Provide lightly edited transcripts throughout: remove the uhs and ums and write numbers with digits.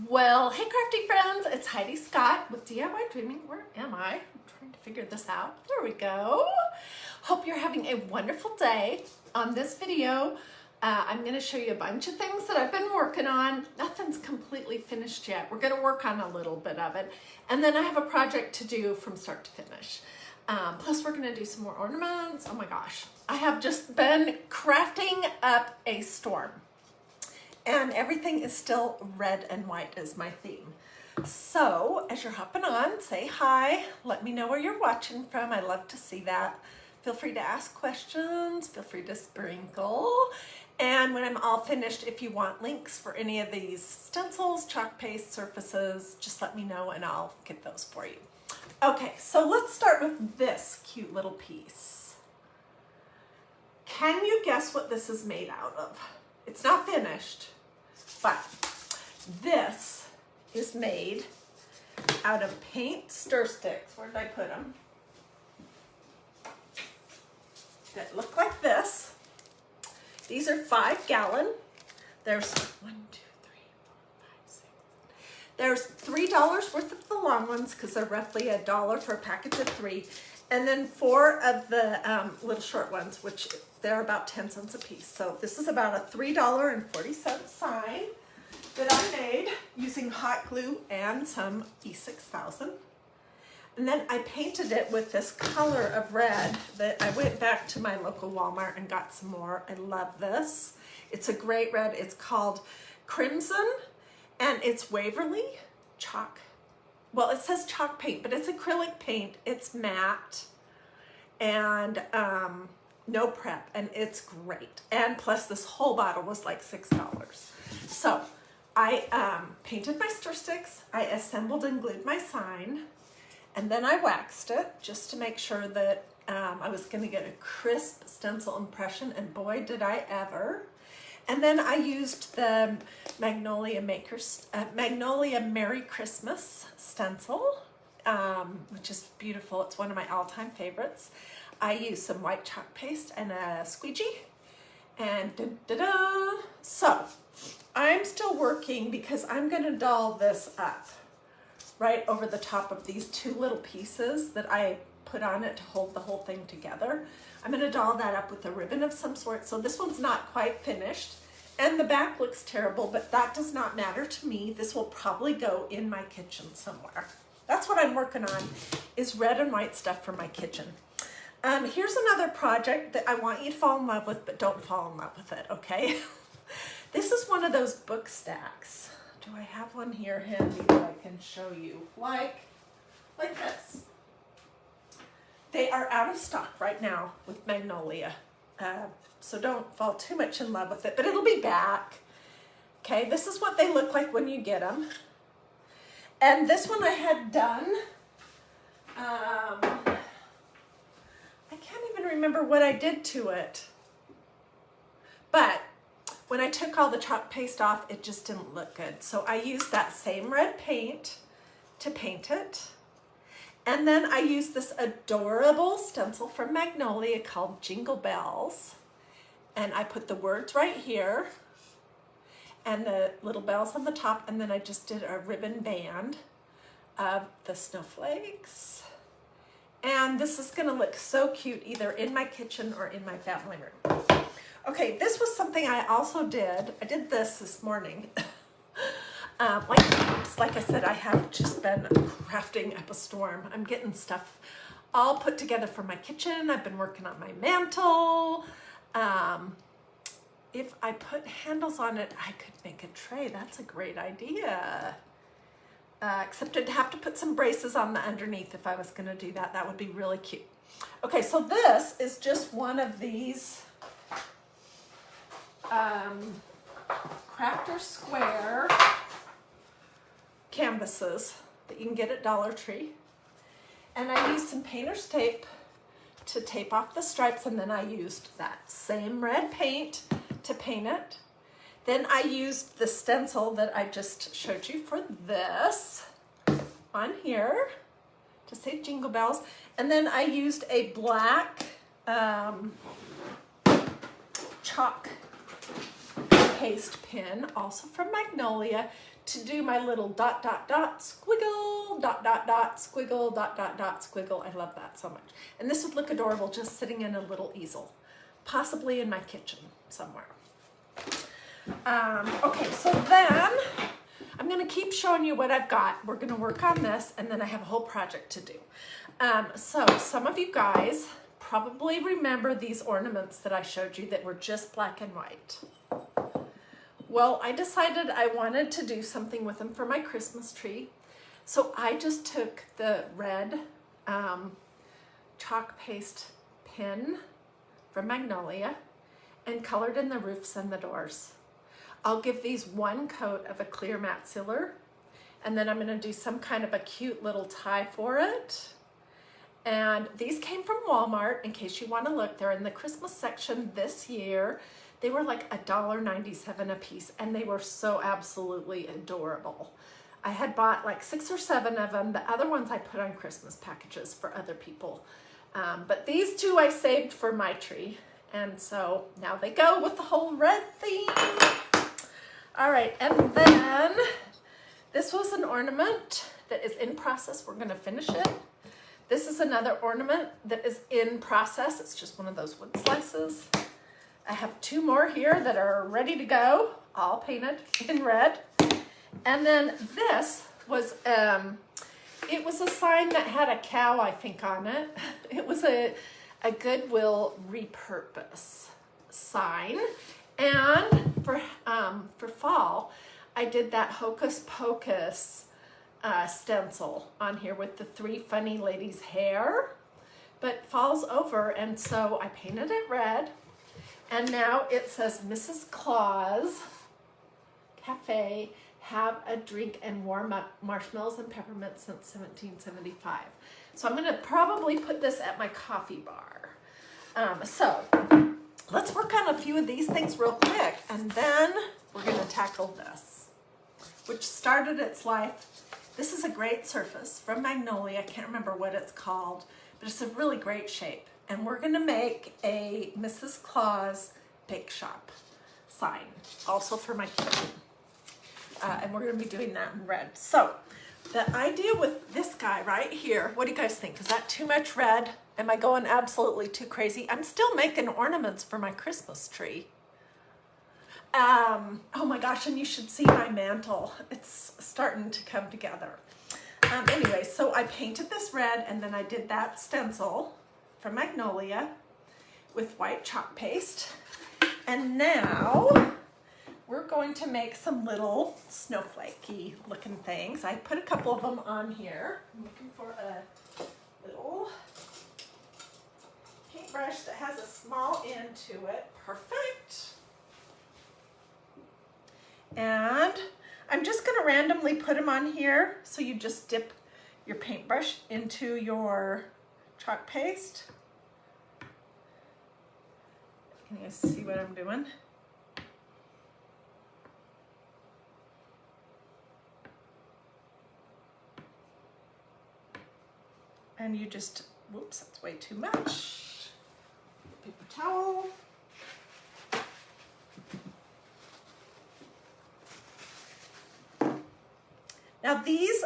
Well, hey crafty friends, it's Hiedi Scott with DiyDreaming. Where am I? I'm trying to figure this out. There we go. Hope you're having a wonderful day. On this video, I'm going to show you a bunch of things that I've been working on. Nothing's completely finished yet. We're going to work on a little bit of it. And then I have a project to do from start to finish. Plus we're going to do some more ornaments. Oh my gosh. I have just been crafting up a storm. And everything is still red and white is my theme. So as you're hopping on, say hi. Let me know where you're watching from. I love to see that. Feel free to ask questions. Feel free to sprinkle. And when I'm all finished, if you want links for any of these stencils, chalk paste, surfaces, just let me know and I'll get those for you. Okay, so let's start with this cute little piece. Can you guess what this is made out of? It's not finished. But this is made out of paint stir sticks. Where did I put them? That look like this. These are 5-gallon. There's 1, 2, 3, 4, 5, 6. There's $3 worth of the long ones because they're roughly $1 for a package of 3. And then 4 of the little short ones, which they're about 10 cents a piece. So this is about a $3.40 sign that I made using hot glue and some E6000. And then I painted it with this color of red that I went back to my local Walmart and got some more. I love this. It's a great red. It's called Crimson and it's Waverly chalk. Well, it says chalk paint, but it's acrylic paint. It's matte and no prep, and it's great. And plus this whole bottle was like $6. So I painted my stir sticks, I assembled and glued my sign, and then I waxed it just to make sure that I was gonna get a crisp stencil impression, and boy did I ever. And then I used the Magnolia Merry Christmas stencil, which is beautiful. It's one of my all-time favorites. I used some white chalk paste and a squeegee. And da-da-da! So, I'm still working because I'm gonna doll this up right over the top of these 2 little pieces that I put on it to hold the whole thing together. I'm gonna doll that up with a ribbon of some sort. So this one's not quite finished and the back looks terrible, but that does not matter to me. This will probably go in my kitchen somewhere. That's what I'm working on, is red and white stuff for my kitchen. Here's another project that I want you to fall in love with, but don't fall in love with it, okay? This is one of those book stacks. Do I have one here handy that I can show you? Like this. They are out of stock right now with Magnolia. So don't fall too much in love with it, but it'll be back. Okay, this is what they look like when you get them. And this one I had done. I can't even remember what I did to it. But when I took all the chalk paste off, it just didn't look good. So I used that same red paint to paint it. And then I used this adorable stencil from Magnolia called Jingle Bells. And I put the words right here and the little bells on the top. And then I just did a ribbon band of the snowflakes. And this is gonna look so cute either in my kitchen or in my family room. Okay, this was something I also did. I did this morning. Like I said, I have just been crafting up a storm. I'm getting stuff all put together for my kitchen. I've been working on my mantle. If I put handles on it, I could make a tray. That's a great idea. Except I'd have to put some braces on the underneath if I was gonna do that. That would be really cute. Okay, so this is just one of these Crafter Square canvases that you can get at Dollar Tree. And I used some painter's tape to tape off the stripes, and then I used that same red paint to paint it. Then I used the stencil that I just showed you for this on here to say Jingle Bells. And then I used a black chalk paste pen, also from Magnolia, to do my little dot, dot, dot, squiggle, dot, dot, dot, squiggle, dot, dot, dot, squiggle. I love that so much. And this would look adorable just sitting in a little easel, possibly in my kitchen somewhere. Okay, so then I'm gonna keep showing you what I've got. We're gonna work on this, and then I have a whole project to do. So some of you guys probably remember these ornaments that I showed you that were just black and white. Well, I decided I wanted to do something with them for my Christmas tree. So I just took the red chalk paste pen from Magnolia and colored in the roofs and the doors. I'll give these one coat of a clear matte sealer, and then I'm gonna do some kind of a cute little tie for it. And these came from Walmart, in case you wanna look. They're in the Christmas section this year. They were like $1.97 a piece, and they were so absolutely adorable. I had bought like 6 or 7 of them. The other ones I put on Christmas packages for other people. But these two I saved for my tree. And so now they go with the whole red theme. All right, and then this was an ornament that is in process. We're gonna finish it. This is another ornament that is in process. It's just one of those wood slices. I have 2 more here that are ready to go, all painted in red. And then this was, it was a sign that had a cow, I think, on it. It was a Goodwill repurpose sign. And for fall, I did that Hocus Pocus stencil on here with the 3 funny ladies' hair, but fall's over, and so I painted it red. And now it says Mrs. Claus Cafe, have a drink and warm up marshmallows and peppermint since 1775. So I'm gonna probably put this at my coffee bar. So let's work on a few of these things real quick, and then we're gonna tackle this, which started its life. This is a great surface from Magnolia. I can't remember what it's called, but it's a really great shape. And we're gonna make a Mrs. Claus bake shop sign, also for my kitchen. And we're gonna be doing that in red. So the idea with this guy right here, what do you guys think? Is that too much red? Am I going absolutely too crazy? I'm still making ornaments for my Christmas tree. Oh my gosh, and you should see my mantle. It's starting to come together. Anyway, so I painted this red, and then I did that stencil from Magnolia with white chalk paste. And now we're going to make some little snowflakey looking things. I put a couple of them on here. I'm looking for a little paintbrush that has a small end to it. Perfect. And I'm just gonna randomly put them on here. So you just dip your paintbrush into your chalk paste. Can you see what I'm doing? And you just, whoops, that's way too much. Paper towel. Now these,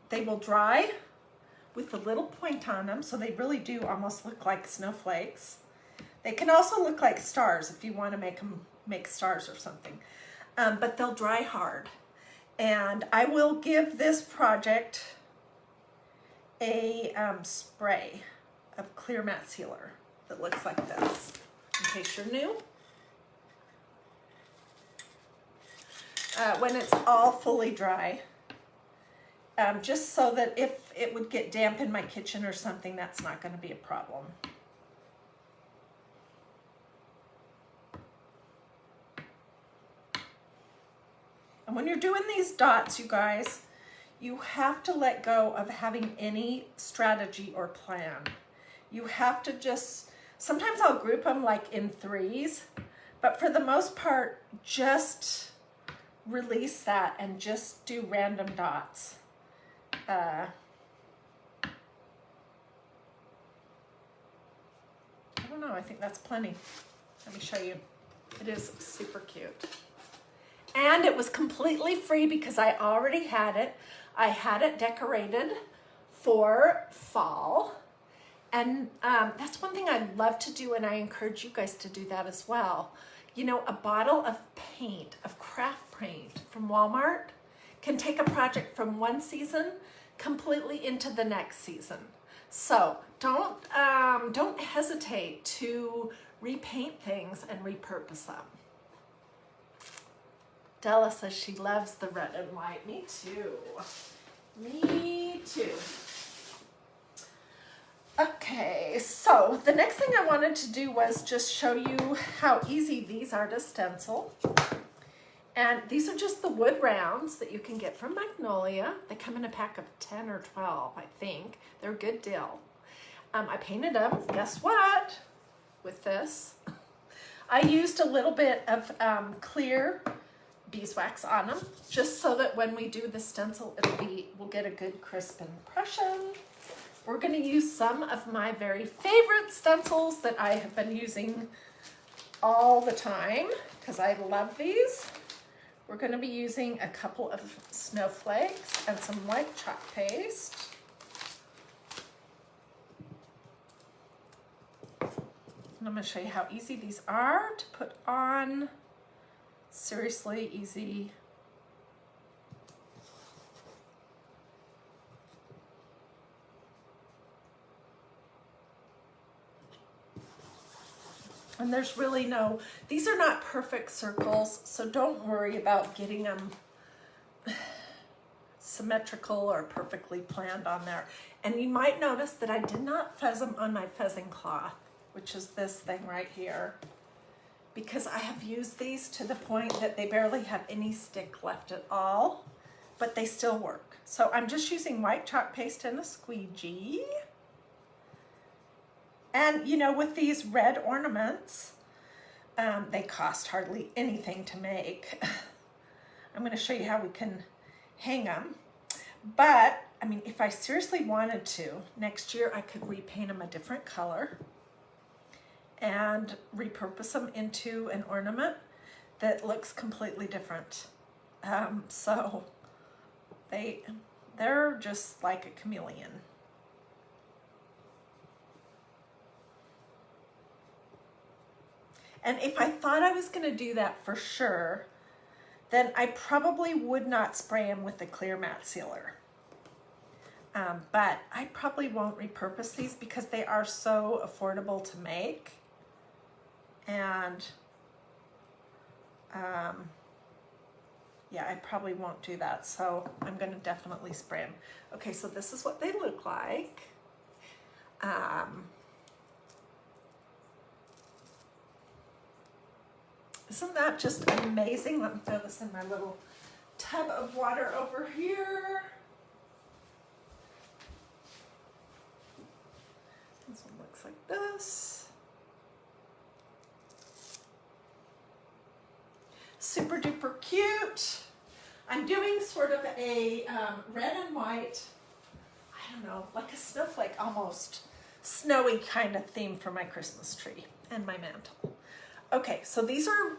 they will dry with a little point on them, so they really do almost look like snowflakes. They can also look like stars if you want to make stars or something, but they'll dry hard. And I will give this project a spray of clear matte sealer that looks like this, in case you're new. When it's all fully dry. Just so that if it would get damp in my kitchen or something, that's not going to be a problem. And when you're doing these dots, you guys, you have to let go of having any strategy or plan. You have to just, sometimes I'll group them like in 3s, but for the most part, just release that and just do random dots. I don't know, I think that's plenty. Let me show you. It is super cute. And it was completely free because I already had it. I had it decorated for fall. And that's one thing I love to do, and I encourage you guys to do that as well. You know, a bottle of paint, of craft paint from Walmart can take a project from one season completely into the next season. So don't hesitate to repaint things and repurpose them. Della says she loves the red and white. Me too. Me too. Okay, so the next thing I wanted to do was just show you how easy these are to stencil. And these are just the wood rounds that you can get from Magnolia. They come in a pack of 10 or 12, I think. They're a good deal. I painted them, guess what, with this. I used a little bit of clear beeswax on them, just so that when we do the stencil, we'll get a good crisp impression. We're gonna use some of my very favorite stencils that I have been using all the time, because I love these. We're gonna be using a couple of snowflakes and some white chalk paste. And I'm gonna show you how easy these are to put on. Seriously easy. And there's really no, these are not perfect circles, so don't worry about getting them symmetrical or perfectly planned on there. And you might notice that I did not fuzz them on my fuzzing cloth, which is this thing right here, because I have used these to the point that they barely have any stick left at all, but they still work. So I'm just using white chalk paste and a squeegee. And you know, with these red ornaments, they cost hardly anything to make. I'm going to show you how we can hang them. But, I mean, if I seriously wanted to, next year I could repaint them a different color and repurpose them into an ornament that looks completely different. So they're just like a chameleon. And if I thought I was going to do that for sure, then I probably would not spray them with the clear matte sealer. But I probably won't repurpose these because they are so affordable to make. And yeah, I probably won't do that. So I'm going to definitely spray them. Okay, so this is what they look like. Isn't that just amazing? Let me throw this in my little tub of water over here. This one looks like this. Super duper cute. I'm doing sort of a red and white, I don't know, like a snowflake almost, snowy kind of theme for my Christmas tree and my mantle. Okay, so these are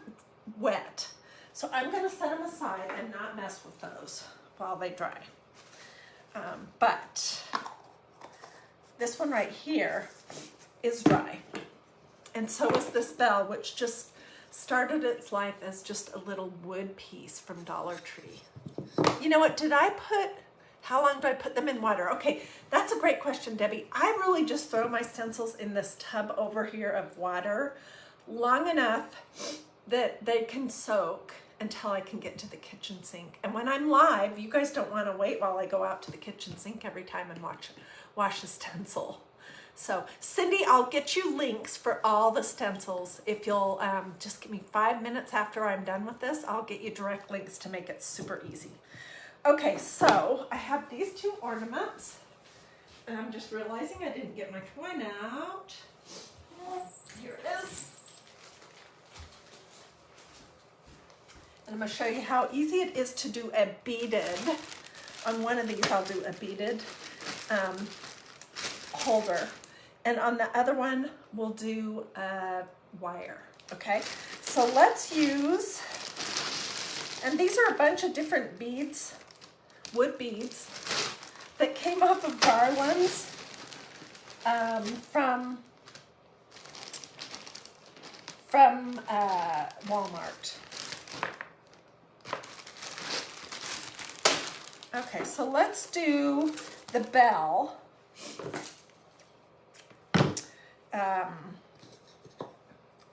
wet. So I'm gonna set them aside and not mess with those while they dry. But this one right here is dry. And so is this bell, which just started its life as just a little wood piece from Dollar Tree. You know what, how long do I put them in water? Okay, that's a great question, Debbie. I really just throw my stencils in this tub over here of water long enough that they can soak until I can get to the kitchen sink. And when I'm live, you guys don't want to wait while I go out to the kitchen sink every time and wash a stencil. So Cindy, I'll get you links for all the stencils. If you'll just give me 5 minutes after I'm done with this, I'll get you direct links to make it super easy. Okay, so I have these two ornaments, and I'm just realizing I didn't get my twine out. Here it is. And I'm going to show you how easy it is to do a beaded. On one of these, I'll do a beaded holder. And on the other one, we'll do a wire, okay? So let's use And these are a bunch of different beads, wood beads, that came off of garlands from Walmart. Okay, so let's do the bell.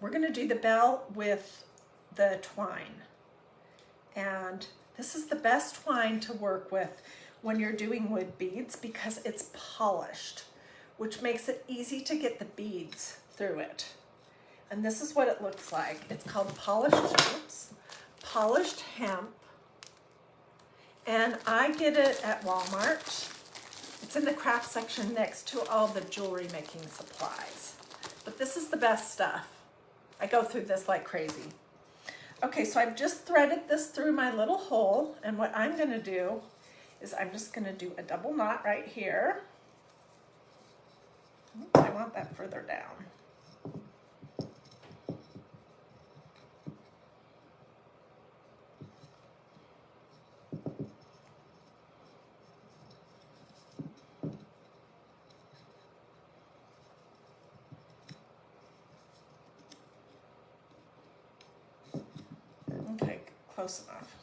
We're going to do the bell with the twine. And this is the best twine to work with when you're doing wood beads because it's polished, which makes it easy to get the beads through it. And this is what it looks like. It's called polished hemp. And I get it at Walmart. It's in the craft section next to all the jewelry making supplies. But this is the best stuff. I go through this like crazy. Okay, so I've just threaded this through my little hole, and what I'm gonna do is I'm just gonna do a double knot right here. I want that further down. Okay, close enough.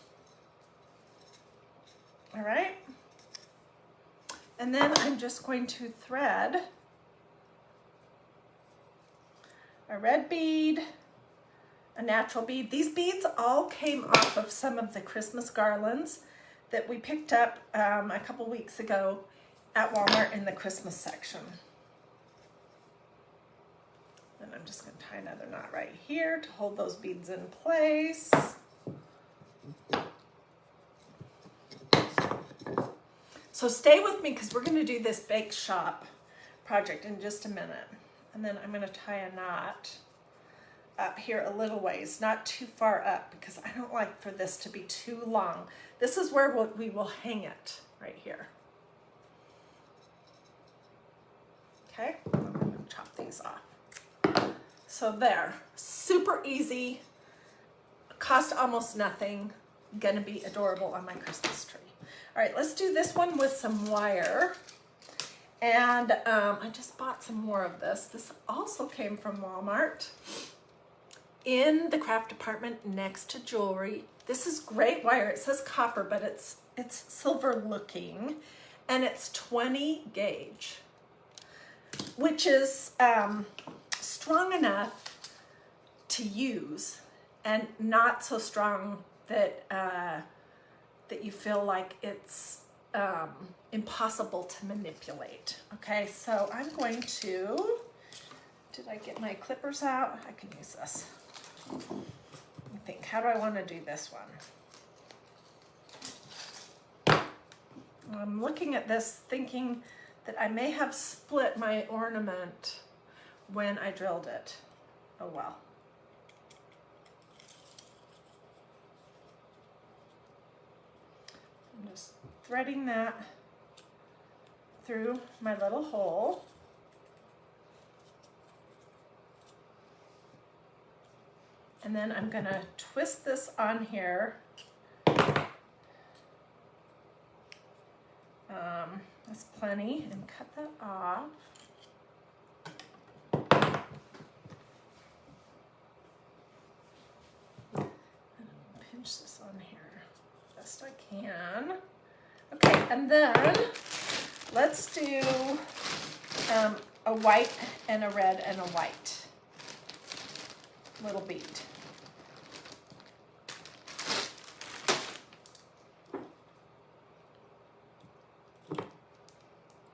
All right. And then I'm just going to thread a red bead, a natural bead. These beads all came off of some of the Christmas garlands that we picked up a couple weeks ago at Walmart in the Christmas section. And I'm just going to tie another knot right here to hold those beads in place. So stay with me because we're going to do this bake shop project in just a minute. And then I'm going to tie a knot up here a little ways, not too far up because I don't like for this to be too long. This is where we will hang it right here. Okay, I'm going to chop these off. So there, super easy, cost almost nothing, gonna be adorable on my Christmas tree. All right, let's do this one with some wire. And I just bought some more of this. This also came from Walmart in the craft department next to jewelry. This is great wire. It says copper, but it's silver looking, and it's 20 gauge, which is strong enough to use and not so strong that that you feel like it's impossible to manipulate. Okay, so I'm going to, did I get my clippers out? I can use this. Let me think, how do I want to do this one? I'm looking at this thinking that I may have split my ornament when I drilled it. Oh well. I'm just threading that through my little hole. And then I'm gonna twist this on here. That's plenty, and cut that off. Pinch this on here best I can. Okay, and then let's do a white and a red and a white little bead.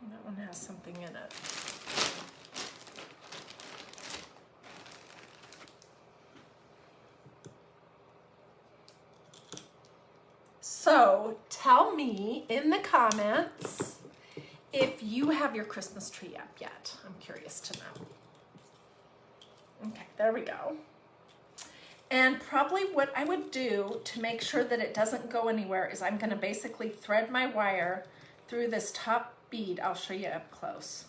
And that one has something in it. So tell me in the comments if you have your Christmas tree up yet. I'm curious to know. Okay, there we go. And probably what I would do to make sure that it doesn't go anywhere is I'm going to basically thread my wire through this top bead. I'll show you up close.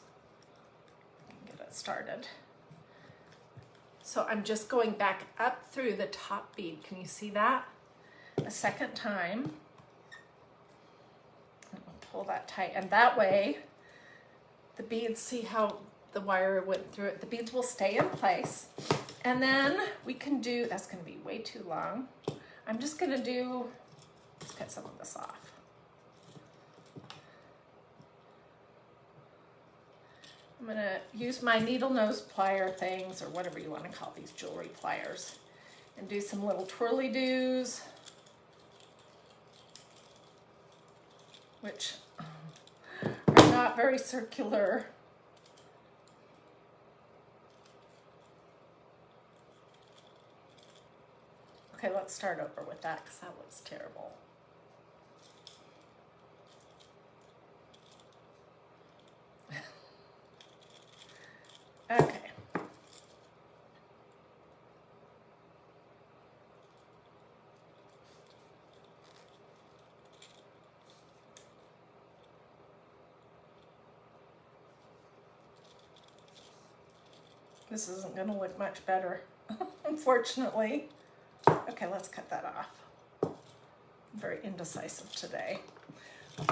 Get it started. So I'm just going back up through the top bead. Can you see that? a second time. Pull that tight, and that way the beads, see how the wire went through it, the beads will stay in place. And then we can do, that's going to be way too long. I'm just going to do, let's cut some of this off. I'm going to use my needle nose plier things, or whatever you want to call these, jewelry pliers, and do some little twirly-doos, which are not very circular. Okay, let's start over with that because that looks terrible. Okay. This isn't going to look much better, unfortunately. Okay, let's cut that off. I'm very indecisive today.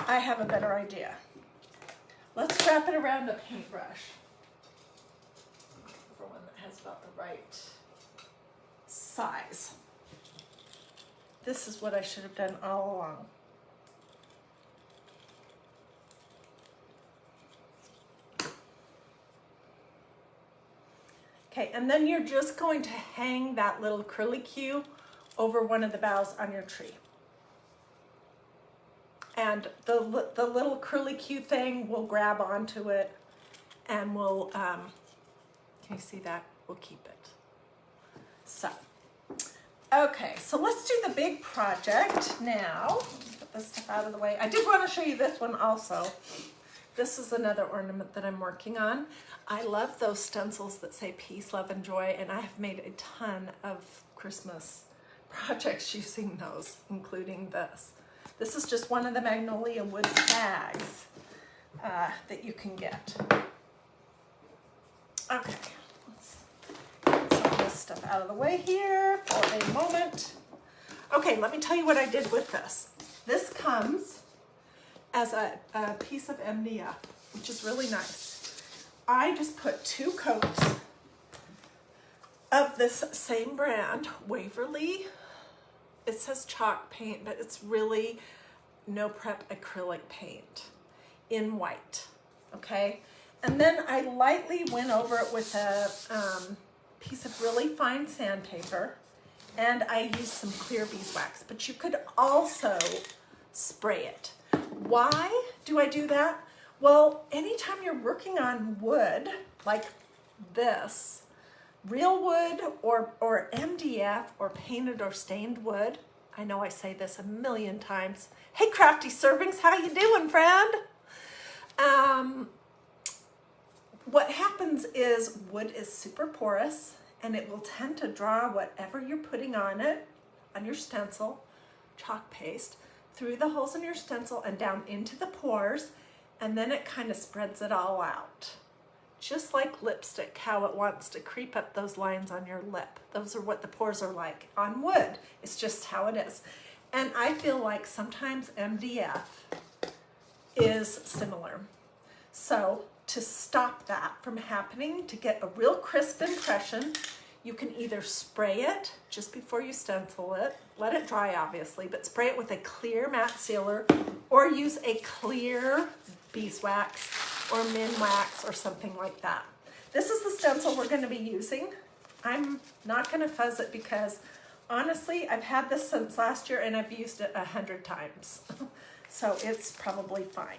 I have a better idea. Let's wrap it around a paintbrush. For one that has about the right size. This is what I should have done all along. Okay, and then you're just going to hang that little curlicue over one of the boughs on your tree. And the little curlicue thing will grab onto it and will, can you see that? We'll keep it. So, okay, so let's do the big project now. Put this stuff out of the way. I did want to show you this one also. This is another ornament that I'm working on. I love those stencils that say peace, love, and joy, and I have made a ton of Christmas projects using those, including this. This is just one of the magnolia wood tags that you can get. Okay, let's get some of this stuff out of the way here for a moment. Okay, let me tell you what I did with this. This comes as a piece of MDF, which is really nice. I just put 2 coats of this same brand, Waverly. It says chalk paint, but it's really no prep acrylic paint in white, okay? And then I lightly went over it with a piece of really fine sandpaper, and I used some clear beeswax, but you could also spray it. Why do I do that? Well, anytime you're working on wood like this, real wood or MDF or painted or stained wood, I know I say this a million times. Hey, Crafty Servings, how you doing, friend? What happens is wood is super porous and it will tend to draw whatever you're putting on it, on your stencil, chalk paste, through the holes in your stencil and down into the pores, and then it kind of spreads it all out. Just like lipstick, how it wants to creep up those lines on your lip. Those are what the pores are like on wood. It's just how it is. And I feel like sometimes MDF is similar. So to stop that from happening, to get a real crisp impression, you can either spray it just before you stencil it, let it dry obviously, but spray it with a clear matte sealer, or use a clear beeswax or Minwax or something like that. This is the stencil we're going to be using. I'm not going to fuzz it because honestly, I've had this since last year and I've used it 100 times. So it's probably fine.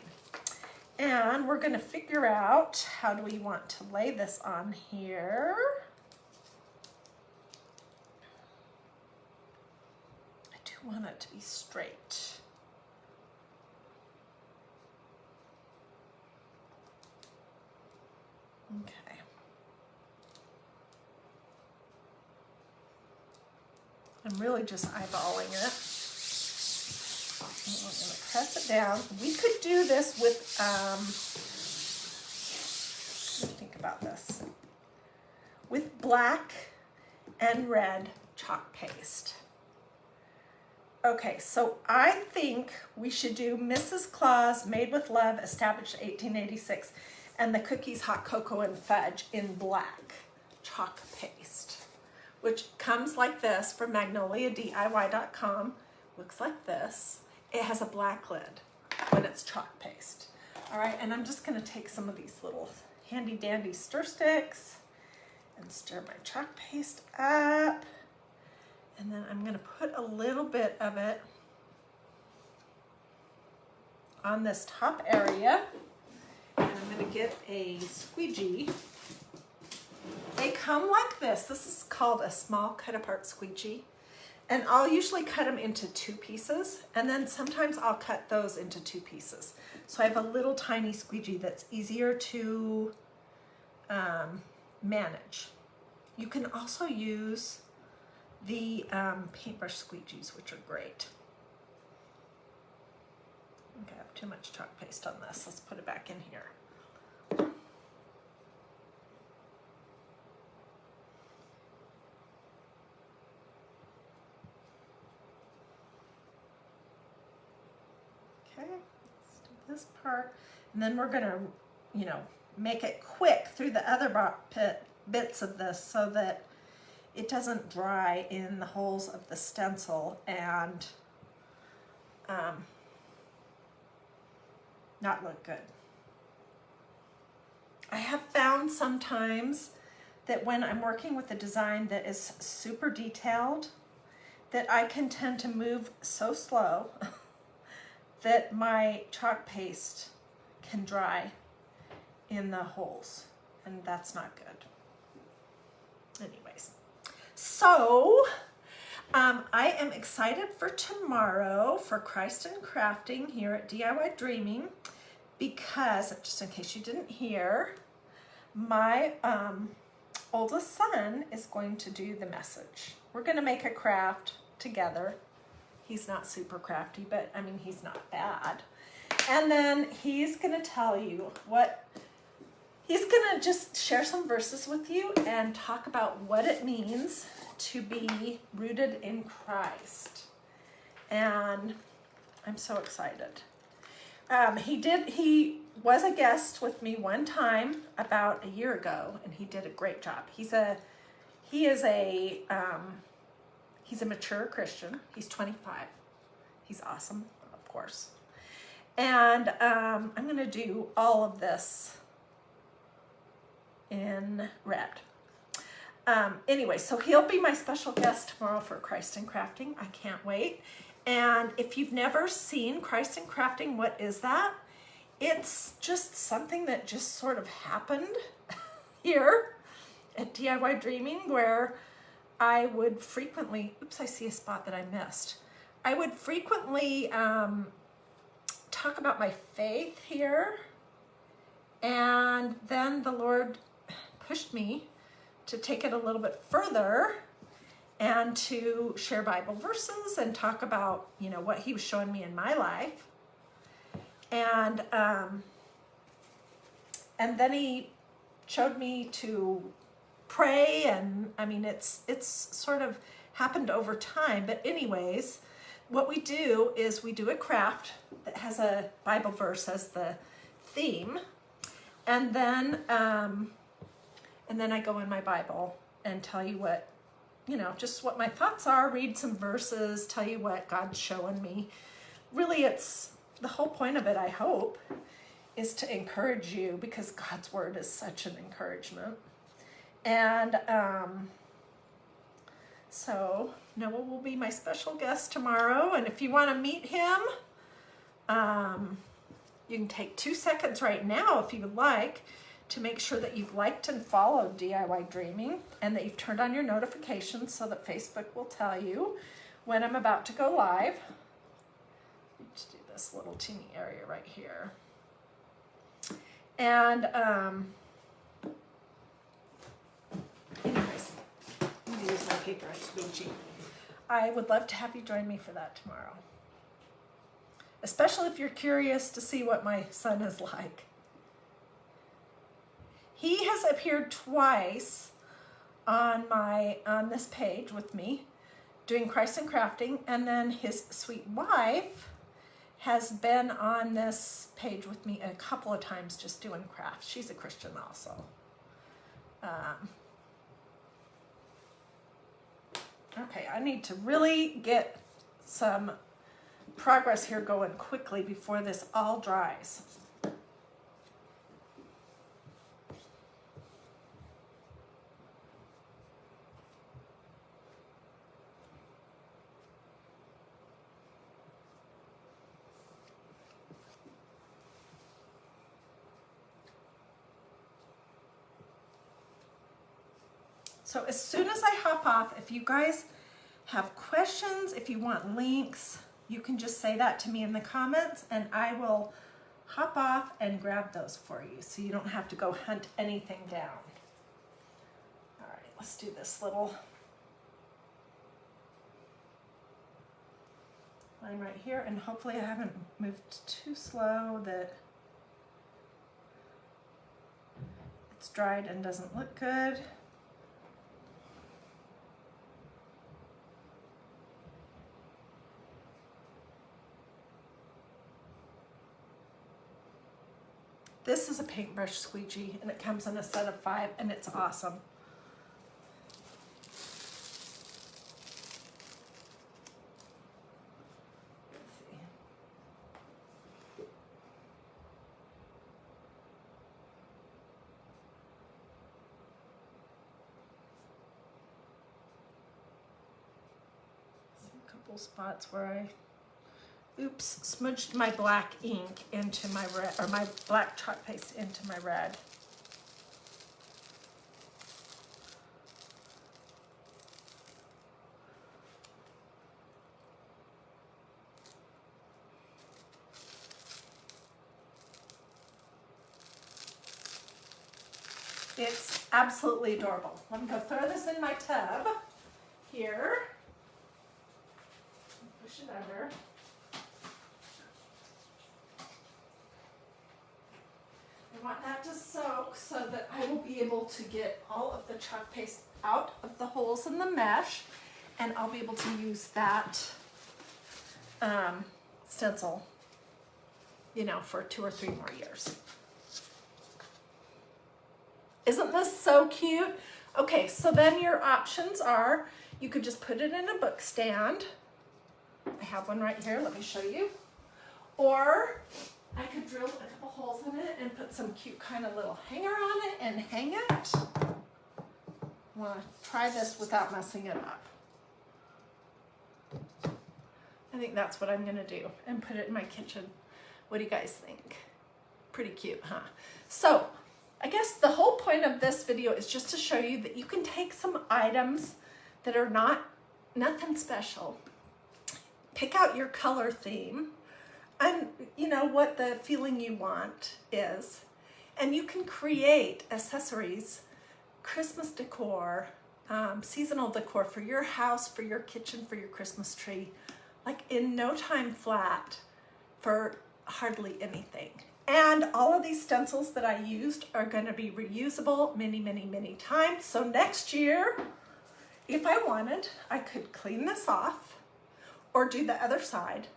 And we're going to figure out how do we want to lay this on here. I do want it to be straight. Okay. I'm really just eyeballing it. I'm going to press it down. We could do this with, let me think about this, with black and red chalk paste. Okay, so I think we should do Mrs. Claus, Made with Love, established 1886, and the Cookies, Hot Cocoa, and Fudge in black chalk paste, which comes like this from magnoliadiy.com. Looks like this. It has a black lid when it's chalk paste. All right, and I'm just gonna take some of these little handy dandy stir sticks and stir my chalk paste up. And then I'm gonna put a little bit of it on this top area. And I'm gonna get a squeegee. They come like this. This is called a small cut apart squeegee. And I'll usually cut them into 2 pieces. And then sometimes I'll cut those into 2 pieces. So I have a little tiny squeegee that's easier to manage. You can also use the paintbrush squeegees, which are great. Okay, I have too much chalk paste on this. Let's put it back in here. Okay, let's do this part. And then we're gonna, you know, make it quick through the other bits of this so that it doesn't dry in the holes of the stencil and not look good. I have found sometimes that when I'm working with a design that is super detailed, that I can tend to move so slow that my chalk paste can dry in the holes, and that's not good. Anyways. So, I am excited for tomorrow for Christ and Crafting here at DiyDreaming because, just in case you didn't hear, my oldest son is going to do the message. We're going to make a craft together. He's not super crafty, but I mean, he's not bad. And then he's going to tell you he's going to just share some verses with you and talk about what it means to be rooted in Christ. And I'm so excited. He was a guest with me one time about a year ago, and he did a great job. He's a mature Christian. He's 25. He's awesome, of course. And I'm going to do all of this in red. Anyway, so he'll be my special guest tomorrow for Christ and Crafting. I can't wait. And if you've never seen Christ and Crafting, what is that? It's just something that just sort of happened here at DiyDreaming, where I would frequently, oops, I see a spot that I missed. I would frequently talk about my faith here, and then the Lord pushed me to take it a little bit further and to share Bible verses and talk about, you know, what he was showing me in my life. And then he showed me to pray, and I mean, it's sort of happened over time. But anyways, what we do is we do a craft that has a Bible verse as the theme, and then I go in my Bible and tell you what, you know, just what my thoughts are, read some verses, tell you what God's showing me. Really, it's the whole point of it, I hope, is to encourage you, because God's word is such an encouragement. And so Noah will be my special guest tomorrow, and if you want to meet him, you can take 2 seconds right now if you would like to make sure that you've liked and followed DiyDreaming and that you've turned on your notifications so that Facebook will tell you when I'm about to go live. Let's do this little teeny area right here. And anyways, I'm going to use my paper squeegee. I would love to have you join me for that tomorrow, especially if you're curious to see what my son is like. He has appeared twice on this page with me doing Christ and Crafting, and then his sweet wife has been on this page with me a couple of times just doing crafts. She's a Christian also. Okay, I need to really get some progress here going quickly before this all dries. So as soon as I hop off, if you guys have questions, if you want links, you can just say that to me in the comments and I will hop off and grab those for you so you don't have to go hunt anything down. All right, let's do this little line right here, and hopefully I haven't moved too slow that it's dried and doesn't look good. This is a paintbrush squeegee, and it comes in a set of 5, and it's awesome. Let's see. A couple spots where I smudged my black ink into my red, or my black chalk paste into my red. It's absolutely adorable. Let me go throw this in my tub here. Push it under. I want that to soak so that I will be able to get all of the chalk paste out of the holes in the mesh, and I'll be able to use that stencil, you know, for 2 or 3 more years. Isn't this so cute? Okay, so then your options are, you could just put it in a book stand. I have one right here, let me show you. Or I could drill a couple holes in it and put some cute kind of little hanger on it and hang it. I want to try this without messing it up. I think that's what I'm going to do and put it in my kitchen. What do you guys think? Pretty cute, huh? So I guess the whole point of this video is just to show you that you can take some items that are nothing special, pick out your color theme, and you know what the feeling you want is, and you can create accessories, Christmas decor, seasonal decor for your house, for your kitchen, for your Christmas tree, like in no time flat for hardly anything. And all of these stencils that I used are going to be reusable many, many, many times. So next year, if I wanted, I could clean this off or do the other side.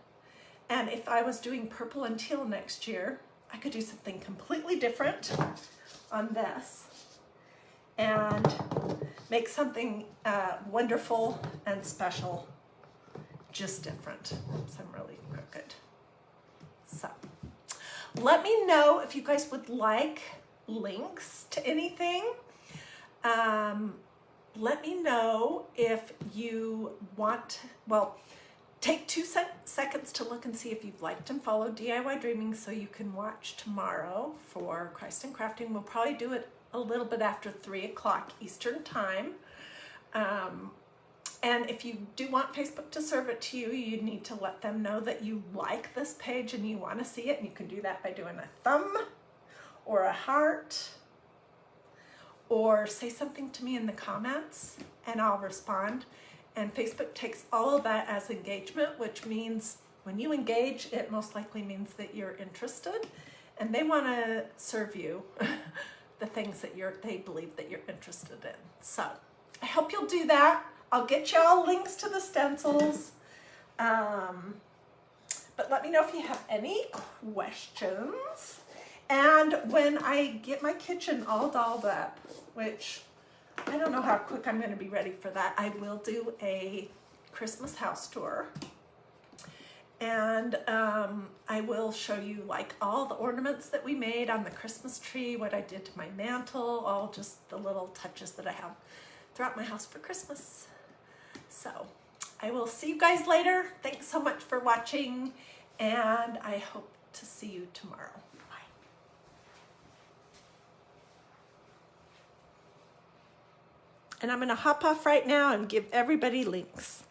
And if I was doing purple and teal next year, I could do something completely different on this and make something wonderful and special, just different. So I'm really crooked. So let me know if you guys would like links to anything. Let me know if you want, well, take 2 seconds to look and see if you've liked and followed DIY Dreaming so you can watch tomorrow for Christ and Crafting. We'll probably do it a little bit after 3 o'clock Eastern time. And if you do want Facebook to serve it to you, you need to let them know that you like this page and you want to see it. And you can do that by doing a thumb or a heart, or say something to me in the comments and I'll respond. And Facebook takes all of that as engagement, which means when you engage, it most likely means that you're interested and they want to serve you the things that they believe that you're interested in. So I hope you'll do that. I'll get you all links to the stencils. But let me know if you have any questions. And when I get my kitchen all dolled up, which I don't know how quick I'm going to be ready for that, I will do a Christmas house tour. And I will show you like all the ornaments that we made on the Christmas tree, what I did to my mantle, all just the little touches that I have throughout my house for Christmas. So I will see you guys later. Thanks so much for watching, and I hope to see you tomorrow. Bye. And I'm going to hop off right now and give everybody links.